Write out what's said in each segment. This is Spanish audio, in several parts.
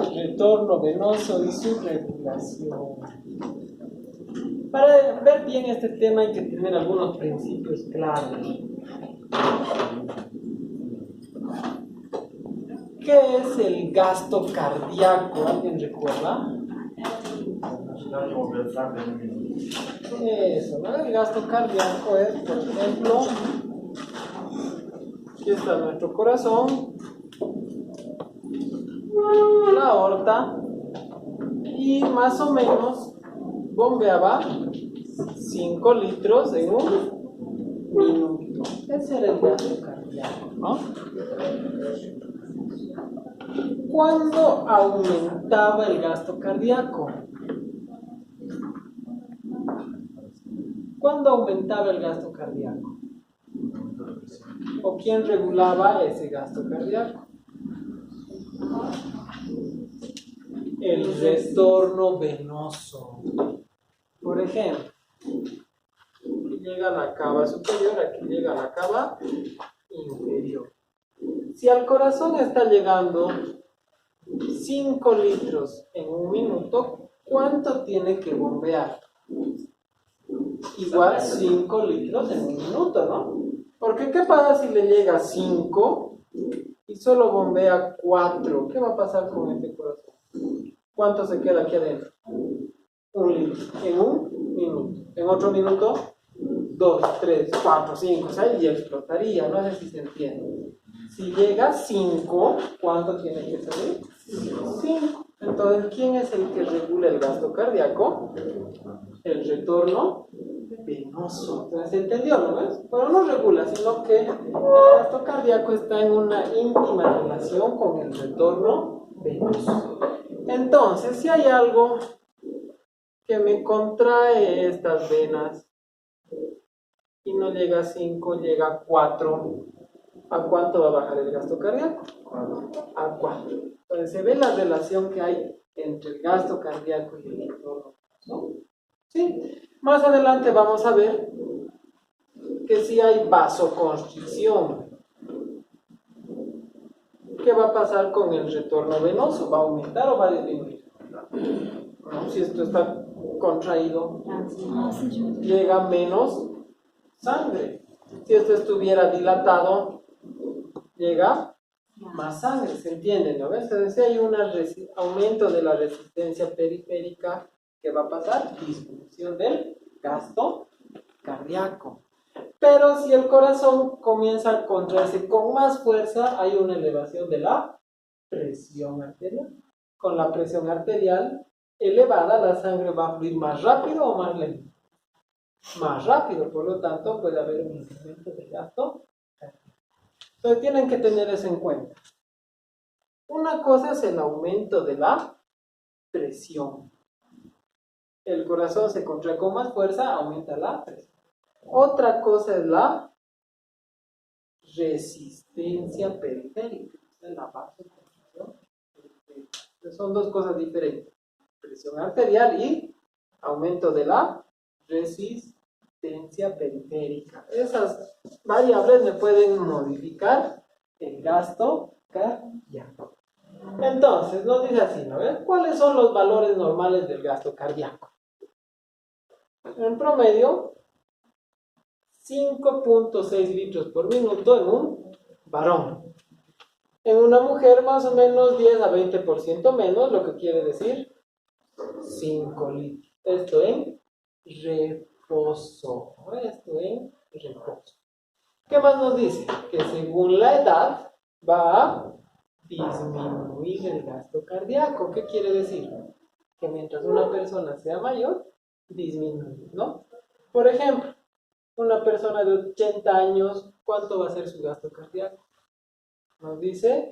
el retorno venoso y su regulación. Para ver bien este tema hay que tener algunos principios claros. ¿Qué es el gasto cardíaco? ¿Alguien recuerda? Eso, ¿no? El gasto cardíaco es, por ejemplo, aquí está nuestro corazón, la aorta, y más o menos bombeaba 5 litros en un minuto. Ese era el gasto cardíaco, ¿no? ¿Cuándo aumentaba el gasto cardíaco? ¿Cuándo aumentaba el gasto cardíaco? ¿O quién regulaba ese gasto cardíaco? El retorno venoso. Por ejemplo, aquí llega la cava superior, aquí llega la cava inferior. Si al corazón está llegando 5 litros en un minuto, ¿cuánto tiene que bombear? Igual 5 litros en un minuto, ¿no? Porque ¿qué pasa si le llega 5 y solo bombea 4? ¿Qué va a pasar con este corazón? ¿Cuánto se queda aquí adentro? 1 litro en un minuto. En otro minuto, 2, 3, 4, 5, 6 y explotaría. No sé si se entiende. Si llega 5, ¿cuánto tiene que salir? 5. Entonces, ¿quién es el que regula el gasto cardíaco? El retorno venoso. Entonces, ¿se entendió, no ves? Pero no regula, sino que el gasto cardíaco está en una íntima relación con el retorno venoso. Entonces, si hay algo que me contrae estas venas y no llega a 5, llega a 4, ¿a cuánto va a bajar el gasto cardíaco? A 4. Entonces se ve la relación que hay entre el gasto cardíaco y el retorno, ¿no? ¿Sí? Más adelante vamos a ver que si hay vasoconstricción, ¿qué va a pasar con el retorno venoso? ¿Va a aumentar o va a disminuir? ¿No? Si esto está contraído, llega menos sangre. Si esto estuviera dilatado, llega más sangre, ¿se entiende? ¿No ves? Entonces si hay un aumento de la resistencia periférica, ¿qué va a pasar? Disminución del gasto cardíaco. Pero si el corazón comienza a contraerse con más fuerza, hay una elevación de la presión arterial. Con la presión arterial elevada, la sangre va a fluir más rápido o más lento. Más rápido, por lo tanto puede haber un incremento de gasto cardíaco. Entonces tienen que tener eso en cuenta. Una cosa es el aumento de la presión. El corazón se contrae con más fuerza, aumenta la presión. Otra cosa es la resistencia periférica, es la vasoconstricción periférica. Son dos cosas diferentes. Presión arterial y aumento de la resistencia periférica. Esas variables me pueden modificar el gasto cardíaco. Entonces, nos dice así, ¿no ves? ¿Cuáles son los valores normales del gasto cardíaco? En promedio, 5.6 litros por minuto en un varón. En una mujer, más o menos 10 a 20% menos, lo que quiere decir 5 litros. Esto en reposo. Esto en reposo. ¿Qué más nos dice? Que según la edad va a disminuir el gasto cardíaco. ¿Qué quiere decir? Que mientras una persona sea mayor, disminuye, ¿no? Por ejemplo, una persona de 80 años, ¿cuánto va a ser su gasto cardíaco? Nos dice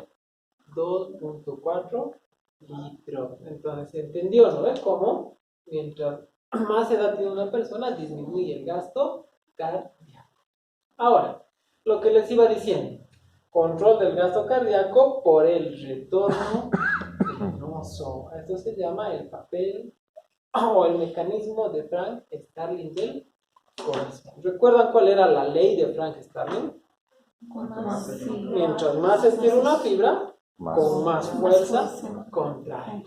2.4 litros. Entonces, ¿se entendió, no? ¿Ves cómo? Mientras más edad tiene una persona, disminuye el gasto cardíaco. Ahora, lo que les iba diciendo, control del gasto cardíaco por el retorno venoso. Esto se llama el papel o el mecanismo de Frank Starling del corazón. ¿Recuerdan cuál era la ley de Frank Starling? Mientras más estira una fibra, con más fuerza contrae.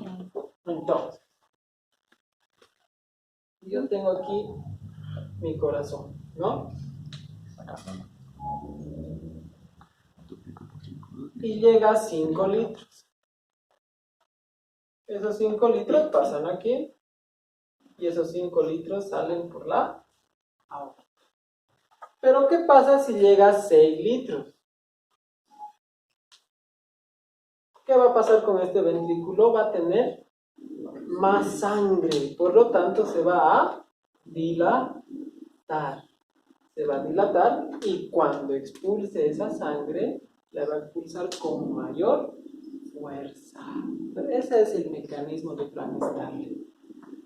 Entonces, yo tengo aquí mi corazón, ¿no? Y llega a 5 litros. Esos 5 litros pasan aquí y esos 5 litros salen por la aorta. Pero ¿qué pasa si llega a 6 litros? ¿Qué va a pasar con este ventrículo? Va a tener más sangre, por lo tanto se va a dilatar. Se va a dilatar y cuando expulse esa sangre, la va a expulsar con mayor fuerza. Ese es el mecanismo de Frank-Starling.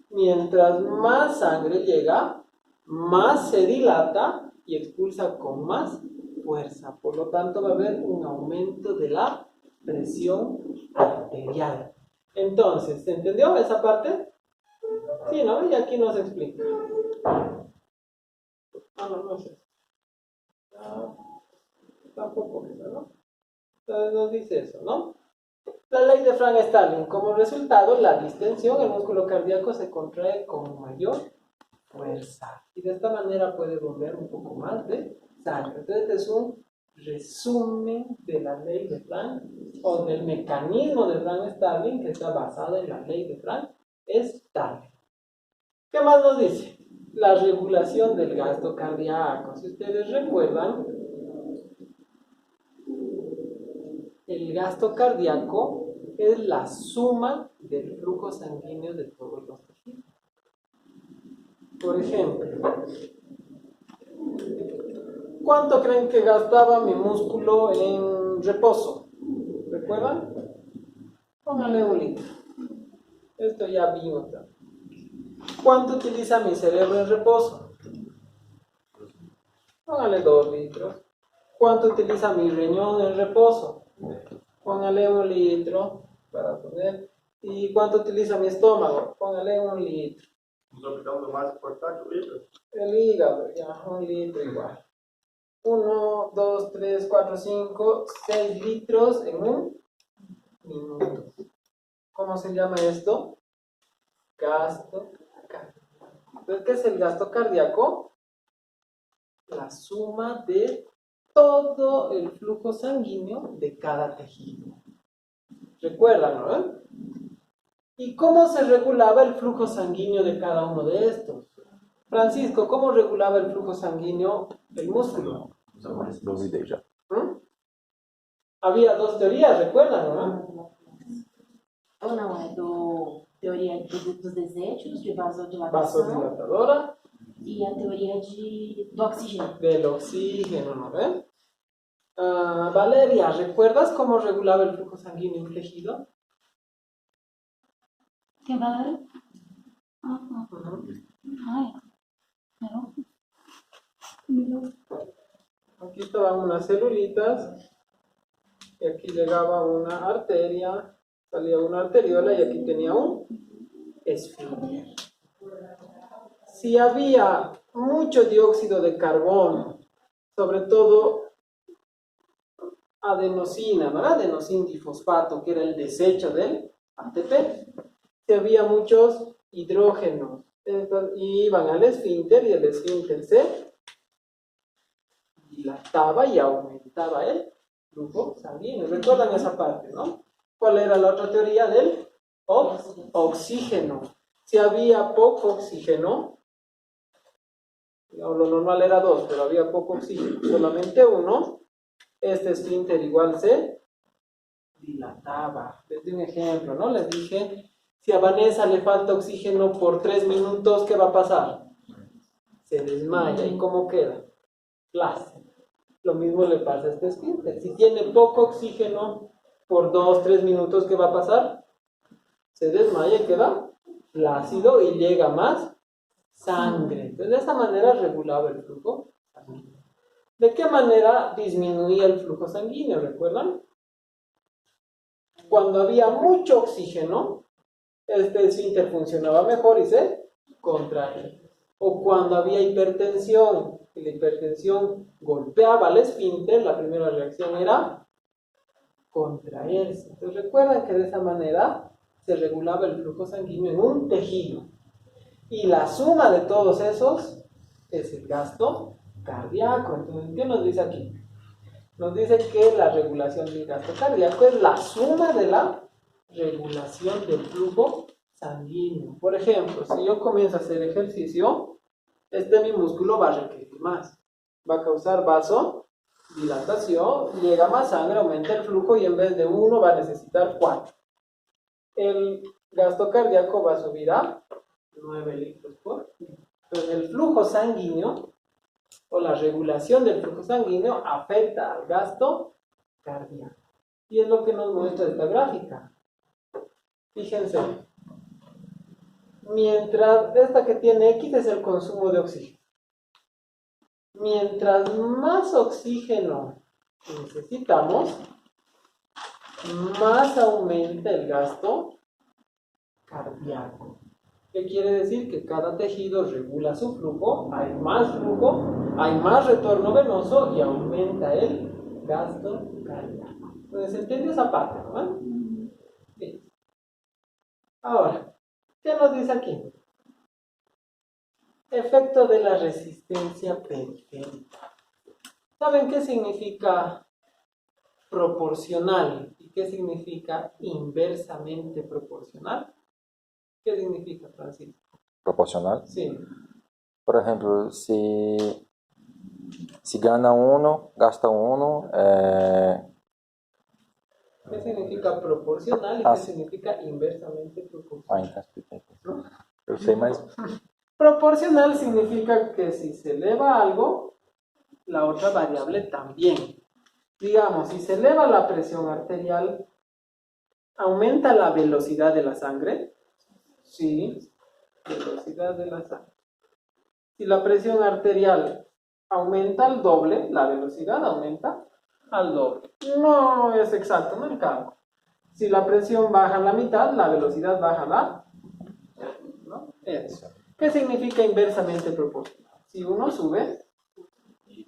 Mientras más sangre llega, más se dilata y expulsa con más fuerza. Por lo tanto, va a haber un aumento de la presión arterial. Entonces, ¿se entendió esa parte? Sí, ¿no? Y aquí nos explica. No es eso. Tampoco eso, ¿no? Entonces nos dice eso, ¿no? La ley de Frank-Starling. Como resultado, la distensión, el músculo cardíaco se contrae con mayor fuerza. Y de esta manera puede bombear un poco más de sangre. Entonces, este es un resumen de la ley de Frank o del mecanismo de Frank-Starling que está basado en la ley de Frank-Starling. ¿Qué más nos dice? La regulación del gasto cardíaco. Si ustedes recuerdan, el gasto cardíaco es la suma del flujo sanguíneo de todos los tejidos. Por ejemplo, ¿cuánto creen que gastaba mi músculo en reposo? ¿Recuerdan? Pónganle un litro. Esto ya vimos también. ¿Cuánto utiliza mi cerebro en reposo? Póngale 2 litros. ¿Cuánto utiliza mi riñón en reposo? Póngale 1 litro para poner. ¿Y cuánto utiliza mi estómago? Póngale 1 litro. Más por 4 litros. El hígado, ya, 1 litro igual. 1, 2, 3, 4, 5, 6 litros en un minuto. ¿Cómo se llama esto? Gasto cardíaco. Entonces, ¿qué es el gasto cardíaco? La suma de todo el flujo sanguíneo de cada tejido. ¿Recuerdan, no? ¿Y cómo se regulaba el flujo sanguíneo de cada uno de estos? Francisco, ¿cómo regulaba el flujo sanguíneo del músculo? Había 2 teorías, ¿recuerdan, no? Não, é teoria dos desechos, de vasodilatação. Vasodilatadora. E a teoria do oxigênio. Del oxígeno, ¿no ven? Valeria, ¿recuerdas cómo regulaba el flujo sanguíneo en un tejido? ¿Qué Valeria? Aquí estaban unas celulitas y aquí llegaba una arteria, salía una arteriola y aquí tenía un esfínter. Si había mucho dióxido de carbono, sobre todo adenosina, ¿no? Adenosín difosfato, que era el desecho del ATP. Si había muchos hidrógenos, iban al esfínter y el esfínter se dilataba y aumentaba el flujo sanguíneo. ¿Recuerdan esa parte, no? ¿Cuál era la otra teoría del oxígeno? Si había poco oxígeno, lo normal era 2, pero había poco oxígeno, solamente 1, este esfínter igual se dilataba. Les di un ejemplo, ¿no? Les dije, si a Vanessa le falta oxígeno por 3 minutos, ¿qué va a pasar? Se desmaya. ¿Y cómo queda? Flácido. Lo mismo le pasa a este esfínter. Si tiene poco oxígeno por 2, 3 minutos, ¿qué va a pasar? Se desmaya y queda flácido y llega más sangre. Entonces, de esa manera regulaba el flujo sanguíneo. ¿De qué manera disminuía el flujo sanguíneo? ¿Recuerdan? Cuando había mucho oxígeno, este esfínter funcionaba mejor y se contraía. O cuando había hipertensión, y la hipertensión golpeaba al esfínter, la primera reacción era contraerse. Entonces recuerdan que de esa manera se regulaba el flujo sanguíneo en un tejido. Y la suma de todos esos es el gasto cardíaco. Entonces, ¿qué nos dice aquí? Nos dice que la regulación del gasto cardíaco es la suma de la regulación del flujo sanguíneo. Por ejemplo, si yo comienzo a hacer ejercicio, mi músculo va a requerir más. Va a causar vasodilatación, llega más sangre, aumenta el flujo y en vez de 1 va a necesitar 4. El gasto cardíaco va a subir a 9 litros por minuto. Entonces el flujo sanguíneo o la regulación del flujo sanguíneo afecta al gasto cardíaco. Y es lo que nos muestra esta gráfica. Fíjense, mientras esta que tiene X es el consumo de oxígeno. Mientras más oxígeno necesitamos, más aumenta el gasto cardíaco. ¿Qué quiere decir? Que cada tejido regula su flujo, hay más retorno venoso y aumenta el gasto cardíaco. Entonces, ¿se entiende esa parte, no? Bien. Ahora, ¿qué nos dice aquí? Efecto de la resistencia periférica. ¿Saben qué significa proporcional y qué significa inversamente proporcional? ¿Qué significa, Francisco? Proporcional. Sí. Por ejemplo, si gana uno, gasta uno. ¿Qué significa proporcional y qué significa inversamente proporcional? Então expliquei. Eu sei, mas Proporcional significa que si se eleva algo, la otra variable también. Digamos, si se eleva la presión arterial, ¿aumenta la velocidad de la sangre? Sí, velocidad de la sangre. Si la presión arterial aumenta al doble, la velocidad aumenta al doble. No es exacto, no encargo. Si la presión baja a la mitad, la velocidad baja a la... ¿no? Eso. ¿Qué significa inversamente proporcional? Si uno sube,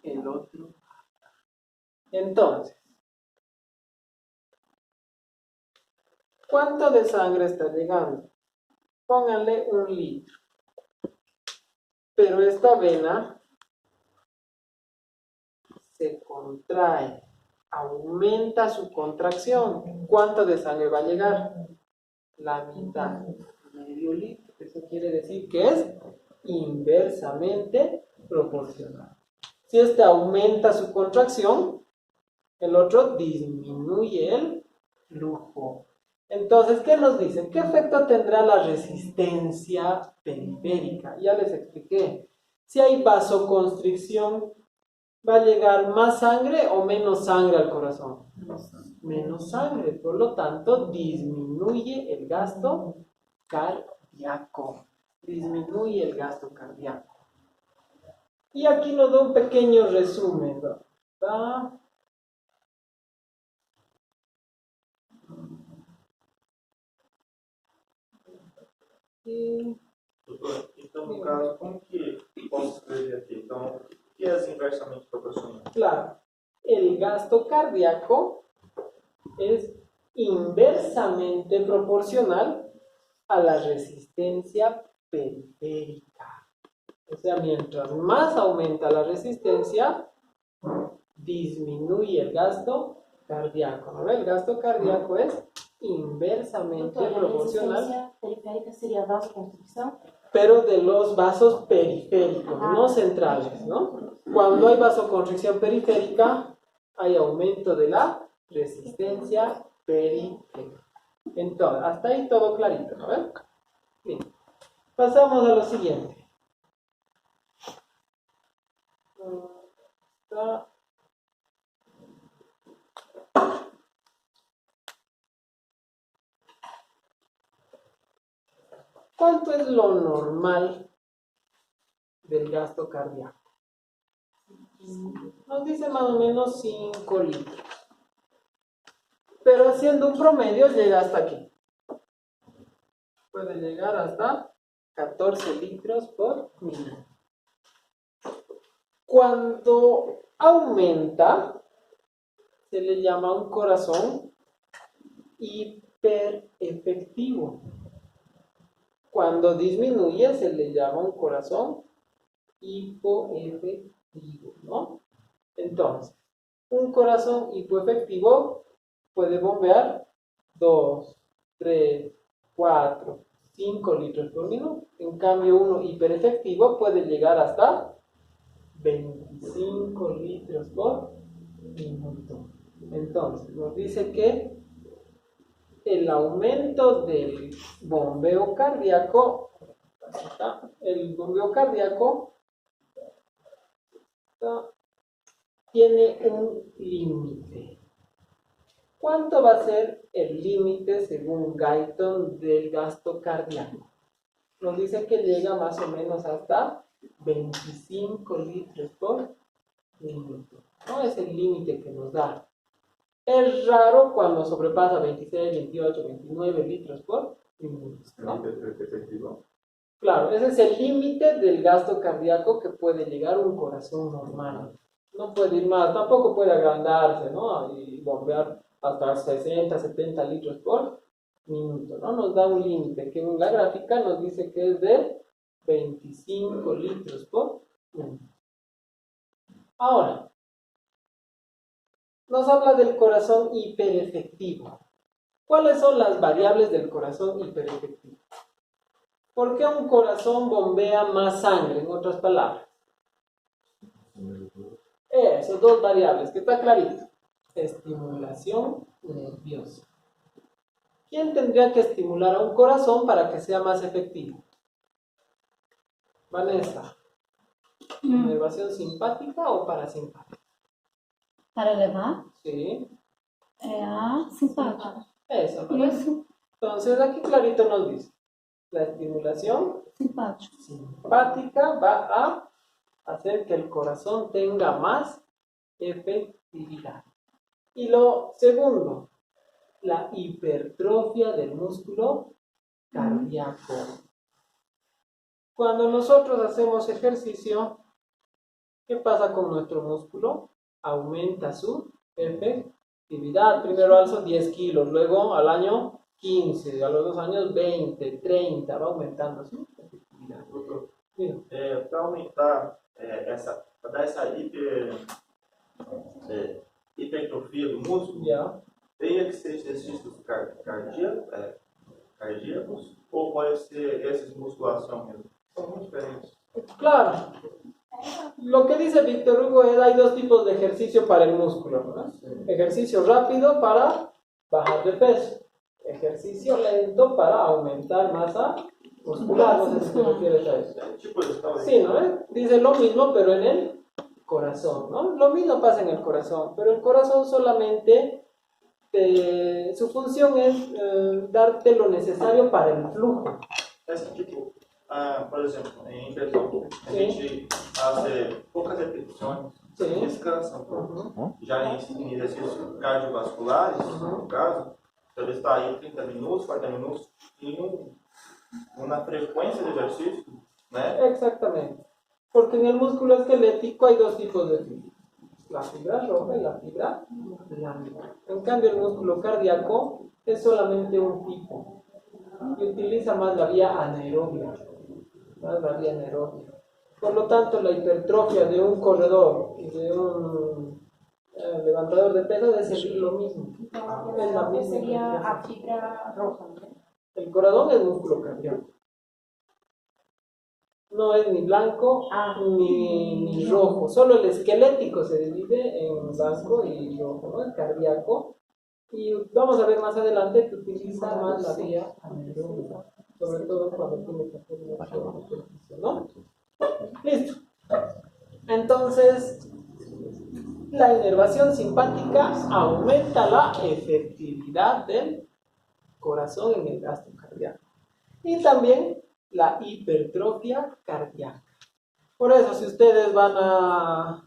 el otro baja. Entonces, ¿cuánto de sangre está llegando? Pónganle 1 litro. Pero esta vena se contrae, aumenta su contracción. ¿Cuánto de sangre va a llegar? La mitad, medio litro. Eso quiere decir que es inversamente proporcional. Si este aumenta su contracción, el otro disminuye el flujo. Entonces, ¿qué nos dice? ¿Qué efecto tendrá la resistencia periférica? Ya les expliqué. Si hay vasoconstricción, ¿va a llegar más sangre o menos sangre al corazón? Menos sangre. Por lo tanto, disminuye el gasto cardíaco. Disminuye el gasto cardíaco. Y aquí nos da un pequeño resumen, ¿verdad? Doutor, então no caso, como que posso escrever aqui? Então, o que é inversamente proporcional? Claro, el gasto cardíaco es inversamente proporcional a la resistencia periférica. O sea, mientras más aumenta la resistencia, disminuye el gasto cardíaco. ¿No? El gasto cardíaco es inversamente Doutor, a proporcional, resistência periférica seria a vasoconstricção? pero de los vasos periféricos, no centrales, ¿no? Cuando hay vasoconstricción periférica, hay aumento de la resistencia periférica. Entonces, hasta ahí todo clarito, ¿no? Bien. Pasamos a lo siguiente. ¿Cuánto es lo normal del gasto cardíaco? Nos dice más o menos 5 litros. Pero haciendo un promedio llega hasta aquí. Puede llegar hasta 14 litros por minuto. Cuando aumenta, se le llama un corazón hiperefectivo. Cuando disminuye se le llama un corazón hipoefectivo, ¿no? Entonces, un corazón hipoefectivo puede bombear 2, 3, 4, 5 litros por minuto. En cambio, uno hiperefectivo puede llegar hasta 25 litros por minuto. Entonces, nos dice que el aumento del bombeo cardíaco, tiene un límite. ¿Cuánto va a ser el límite según Guyton del gasto cardíaco? Nos dice que llega más o menos hasta 25 litros por minuto. No es el límite que nos da. Es raro cuando sobrepasa 26, 28, 29 litros por minuto, ¿no? Claro, ese es el límite del gasto cardíaco que puede llegar un corazón normal. No puede ir más, tampoco puede agrandarse, ¿no? Y bombear hasta 60, 70 litros por minuto, ¿no? Nos da un límite que en la gráfica nos dice que es de 25 litros por minuto. Ahora, nos habla del corazón hiperefectivo. ¿Cuáles son las variables del corazón hiperefectivo? ¿Por qué un corazón bombea más sangre, en otras palabras? Eso, dos variables, que está clarito. Estimulación nerviosa. ¿Quién tendría que estimular a un corazón para que sea más efectivo? Vanessa. ¿Inervación simpática o parasimpática? Para elevar Sí. a simpática. Eso, ¿no? Isso, Entonces aquí clarito nos dice. La estimulación simpático. simpática va a hacer que el corazón tenga más efectividad. Y lo segundo, la hipertrofia del músculo cardíaco. Cuando nosotros hacemos ejercicio, ¿qué pasa con nuestro músculo? Aumenta su efectividad. Primero alzo 10 kilos, luego al año 15, a los 2 años 20, 30, va aumentando su efectividad. Para aumentar para dar essa hipertrofia do músculo, Ya. teria que ser exercícios cardíacos ou pode ser esses de musculação mesmo? São muito diferentes. Claro. Lo que dice Víctor Hugo es hay dos tipos de ejercicio para el músculo, ¿no? Ejercicio rápido para bajar de peso. Ejercicio lento para aumentar masa muscular. No sé si te refieres a eso. Tipo isso, talvez. Sí, ¿no? Dice lo mismo, pero en el corazón, ¿no? Lo mismo pasa en el corazón, pero el corazón solamente, su función es darte lo necesario para el flujo. Tipo, por exemplo, em hipertrofia, a gente faz poucas repetições, Sim. descansa um pouco. Uhum. Já em exercícios cardiovasculares, no caso, você está aí 30 minutos, 40 minutos, em uma frequência de exercício, né? Exactamente. Porque en el músculo esquelético hay dos tipos de fibra. La fibra roja y la fibra blanca. En cambio, el músculo cardíaco es solamente un tipo. Y utiliza más la vía anaerobia. Por lo tanto, la hipertrofia de un corredor y de un levantador de pesas es lo mismo. Es la misma Sería hipertrofia. a fibra roja, ¿no? El corazón es músculo cardíaco. No es ni blanco ni rojo. Solo el esquelético se divide en blanco y rojo, ¿no? El cardíaco. Y vamos a ver más adelante que utiliza más la vía anaeróbica, sobre todo cuando tiene que hacer mucho ejercicio, ¿no? Listo. Entonces, la inervación simpática aumenta la efectividad del corazón en el gasto cardíaco. Y también la hipertrofia cardíaca. Por eso, si ustedes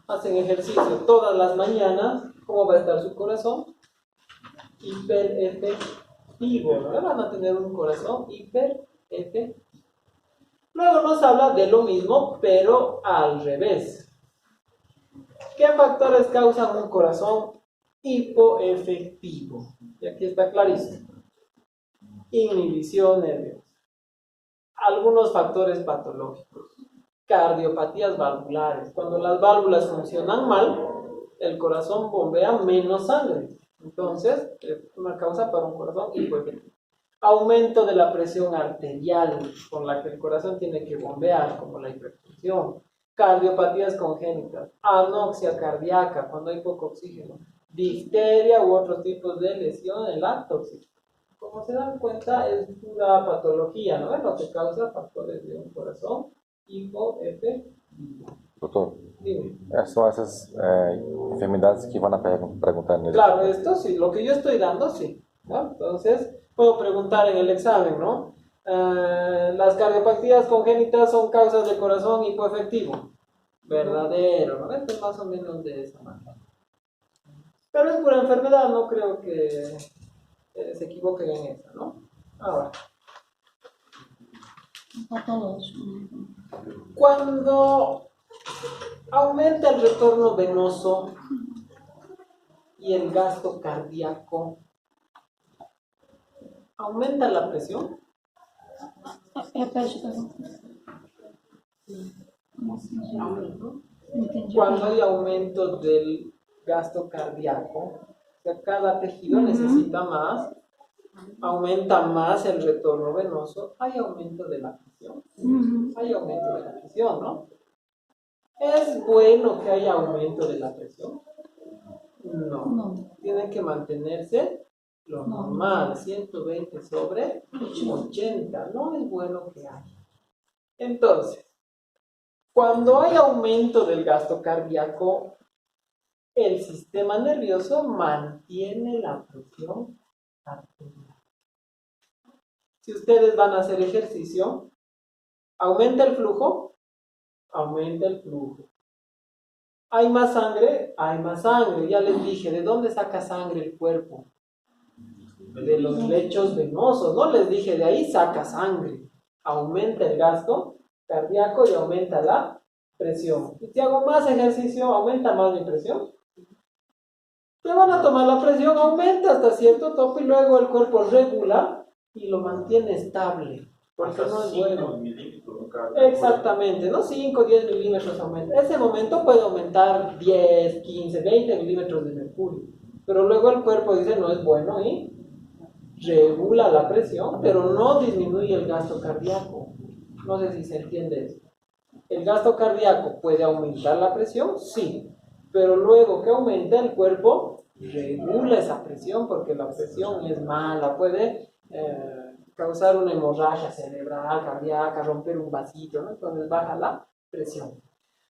hacen ejercicio todas las mañanas, ¿cómo va a estar su corazón? Hiperefectivo, ¿no? Van a tener un corazón hiperefectivo. Luego nos habla de lo mismo, pero al revés. ¿Qué factores causan un corazón hipoefectivo. Y aquí está clarísimo. Inhibición nerviosa. Algunos factores patológicos. Cardiopatías valvulares. Cuando las válvulas funcionan mal, el corazón bombea menos sangre. Entonces, es una causa para un corazón hipoefectivo. Aumento de la presión arterial con la que el corazón tiene que bombear, como la hipertensión. Cardiopatías congénitas. Anoxia cardíaca, cuando hay poco oxígeno. Difteria u otros tipos de lesión en la toxicidad. Como se dan cuenta, es pura patología, ¿no? Es lo que causa factores de un corazón hipoefectivo. Doutor, Dime. são essas enfermidades que van a preguntar nele. Claro, esto sí, lo que yo estoy dando, sí, ¿no? Entonces, puedo preguntar en el examen, ¿no? Las cardiopatías congénitas son causas de corazón hipoefectivo. Verdadero, ¿no? Esto es más o menos de esa manera. Pero es pura enfermedad, no creo que se equivoquen en esa, ¿no? Ahora, Patológico. cuando aumenta el retorno venoso y el gasto cardíaco, ¿aumenta la presión? Repete a pergunta. ¿No? Não entendi. Cuando hay aumento del gasto cardíaco, o sea, cada tejido necesita más, aumenta más el retorno venoso, hay aumento de la presión. Hay aumento de la presión, ¿no? ¿Es bueno que haya aumento de la presión? No. No. Tiene que mantenerse lo normal, 120 sobre 80. No es bueno que haya. Entonces, cuando hay aumento del gasto cardíaco, el sistema nervioso mantiene la presión arterial. Si ustedes van a hacer ejercicio, ¿aumenta el flujo? Aumenta el flujo. ¿Hay más sangre? Hay más sangre. Ya les dije, ¿de dónde saca sangre el cuerpo? De los lechos venosos. No les dije, de ahí saca sangre. Aumenta el gasto cardíaco y aumenta la presión. Y si hago más ejercicio, ¿aumenta más mi presión? Te van a tomar la presión, aumenta hasta cierto tope y luego el cuerpo regula y lo mantiene estable. Porque no es bueno. Exactamente, ¿no? 5, 10 milímetros aumenta. Ese momento puede aumentar 10, 15, 20 milímetros de mercurio. Pero luego el cuerpo dice no es bueno y regula la presión, pero no disminuye el gasto cardíaco. No sé si se entiende eso. ¿El gasto cardíaco puede aumentar la presión? Sí. Pero luego que aumenta el cuerpo, regula esa presión porque la presión es mala. Puede causar una hemorragia cerebral, cardíaca, romper un vasito, ¿no? Entonces baja la presión.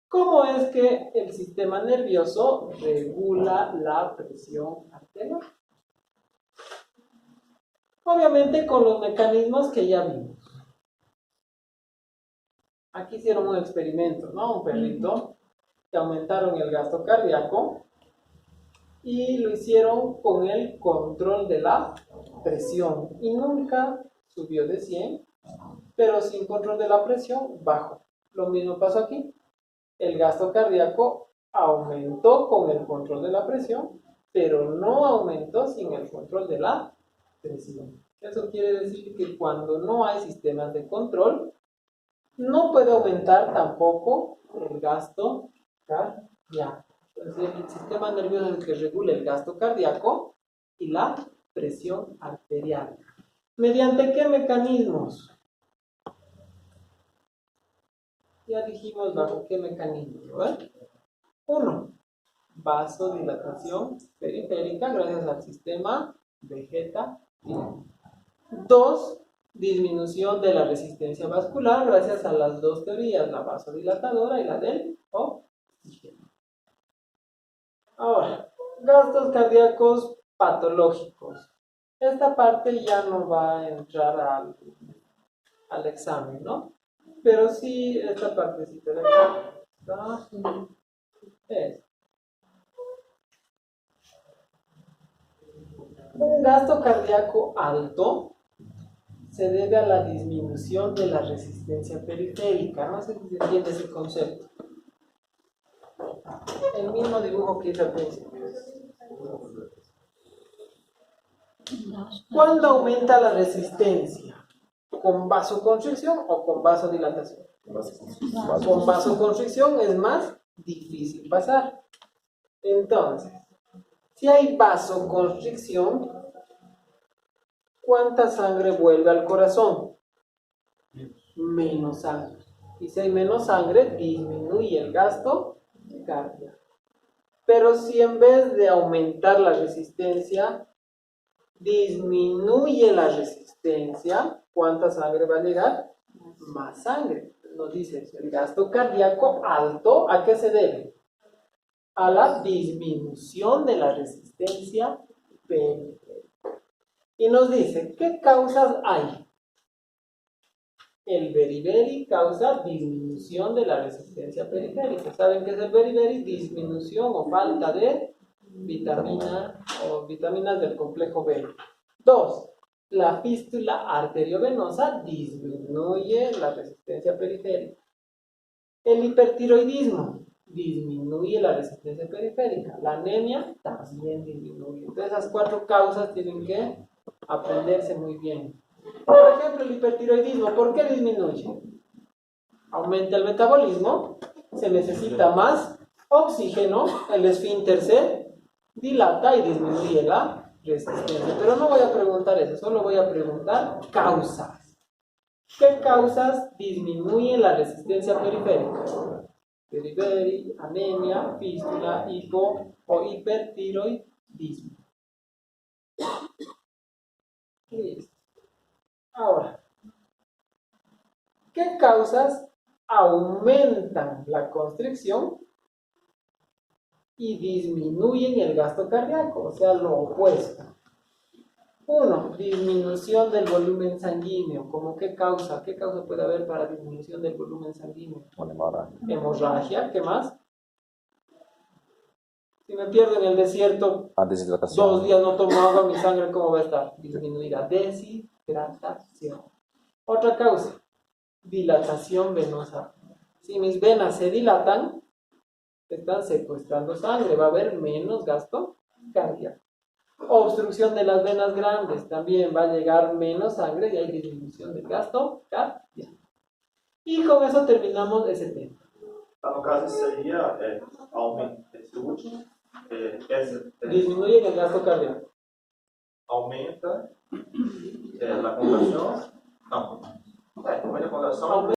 ¿Cómo es que el sistema nervioso regula la presión arterial? Obviamente con los mecanismos que ya vimos. Aquí hicieron un experimento, ¿no? Un perrito que aumentaron el gasto cardíaco y lo hicieron con el control de la presión y nunca subió de 100, pero sin control de la presión bajó. Lo mismo pasó aquí. El gasto cardíaco aumentó con el control de la presión, pero no aumentó sin el control de la presión. Eso quiere decir que cuando no hay sistemas de control, no puede aumentar tampoco el gasto cardíaco. Entonces, el sistema nervioso es el que regula el gasto cardíaco y la presión arterial. ¿Mediante qué mecanismos? Ya dijimos bajo qué mecanismos, ¿verdad? 1. Vasodilatación periférica gracias al sistema vegetativo. 2. Disminución de la resistencia vascular gracias a las dos teorías, la vasodilatadora y la del oxígeno. Ahora, gastos cardíacos patológicos. Esta parte ya no va a entrar al examen, ¿no? Pero sí, esta partecita de acá es. Un gasto cardíaco alto se debe a la disminución de la resistencia periférica. No sé si se entiende ese concepto. El mismo dibujo que hice al principio. ¿Cuándo aumenta la resistencia? ¿Con vasoconstricción o con vasodilatación? Con vasoconstricción es más difícil pasar. Entonces, si hay vasoconstricción, ¿cuánta sangre vuelve al corazón? Menos sangre. Y si hay menos sangre, disminuye el gasto cardíaco. Pero si en vez de aumentar la resistencia, disminuye la resistencia, ¿cuánta sangre va a llegar? Más sangre. Nos dice el gasto cardíaco alto, ¿a qué se debe? A la disminución de la resistencia periférica. Y nos dice, ¿qué causas hay? El beriberi causa disminución de la resistencia periférica. ¿Saben qué es el beriberi? Disminución o falta de vitamina o vitaminas del complejo B. 2. La fístula arteriovenosa disminuye la resistencia periférica. El hipertiroidismo disminuye la resistencia periférica. La anemia también disminuye. Entonces, esas 4 causas tienen que aprenderse muy bien. Por ejemplo, el hipertiroidismo, ¿por qué disminuye? Aumenta el metabolismo, se necesita más oxígeno, el esfínter se dilata y disminuye la resistencia. Pero no voy a preguntar eso, solo voy a preguntar causas. ¿Qué causas disminuyen la resistencia periférica? Beriberi, anemia, fístula, hipo o hipertiroidismo. Listo. Ahora, ¿qué causas aumentan la constricción y disminuyen el gasto cardíaco? O sea, lo opuesto. 1. Disminución del volumen sanguíneo. ¿Cómo qué causa? ¿Qué causa puede haber para disminución del volumen sanguíneo? Hemorragia. ¿Qué más? Si me pierdo en el desierto, 2 días no tomo agua, mi sangre, ¿cómo va a estar? Disminuida. Deshidratación. Otra causa, dilatación venosa. Si mis venas se dilatan, están secuestrando sangre, va a haber menos gasto cardíaco. Obstrucción de las venas grandes, también va a llegar menos sangre y hay disminución del gasto cardíaco. Y con eso terminamos ese tema. No caso sería aumento, este último, disminuye el gasto cardíaco. Aumenta la contracción, não, aumenta a contracção